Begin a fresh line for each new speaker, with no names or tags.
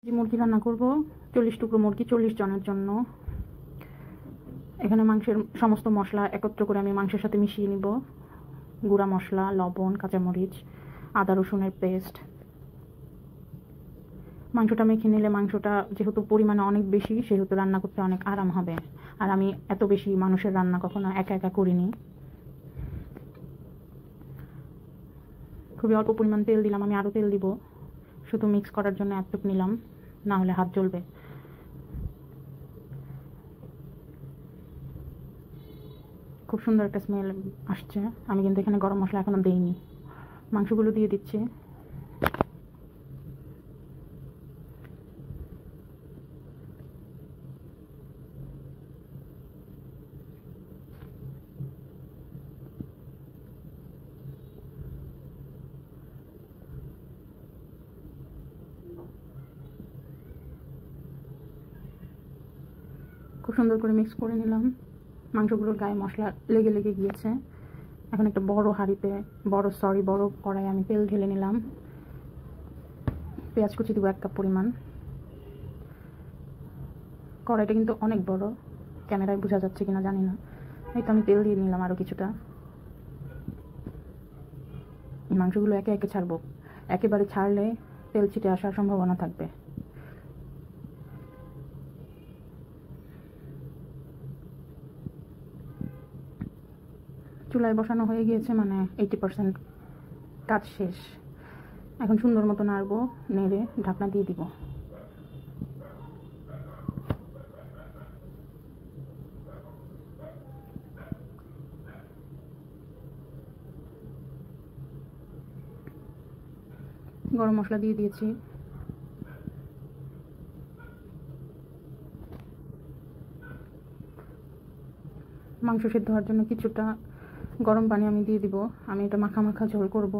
যে মুরগি রান্না করব 40 টুকরো মুরগি 40 জনের জন্য। এখানে মাংসের সমস্ত মশলা একত্র করে আমি মাংসের সাথে মিশিয়ে নিব। গুঁড়া মশলা, লবণ, কাঁচামরিচ, আদা রসুনের পেস্ট। মাংসটা মেখে নিলে মাংসটা যেহেতু পরিমাণে অনেক বেশি সেহেতু রান্না করতে অনেক আরাম হবে। আর আমি এত বেশি মানুষের রান্না কখনো একা একা করিনি। খুবই অল্প পরিমাণ তেল দিলাম, আমি আরও তেল দিব। শুধু মিক্স করার জন্য এতটুকু নিলাম, না হলে হাত জ্বলবে। খুব সুন্দর একটা স্মেল আসছে। আমি কিন্তু এখানে গরম মশলা এখনো দেইনি। মাংসগুলো দিয়ে দিচ্ছি। খুব সুন্দর করে মিক্স করে নিলাম। মাংসগুলোর গায়ে মশলা লেগে লেগে গিয়েছে। এখন একটা বড় হাঁড়িতে বড় কড়াই আমি তেল ঢেলে নিলাম। পেঁয়াজ কুচি দিব 1 কাপ পরিমাণ। কড়াইটা কিন্তু অনেক বড়, ক্যামেরায় বোঝা যাচ্ছে কিনা জানি না। এই তো আমি তেল দিয়ে নিলাম আরও কিছুটা। মাংসগুলো একে একে ছাড়বো, একেবারে ছাড়লে তেল ছিটে আসার সম্ভাবনা থাকবে। চুলায় বসানো হয়ে গিয়েছে, মানে 80% কাজ শেষ। এখন সুন্দর মতো নাড়বো, নেড়ে ঢাকনা দিয়ে দিব। গরম মশলা দিয়ে দিয়েছি। মাংস সেদ্ধ হওয়ার জন্য কিছুটা গরম পানি আমি দিয়ে দিব। আমি এটা মাখা মাখা ঝোল করব।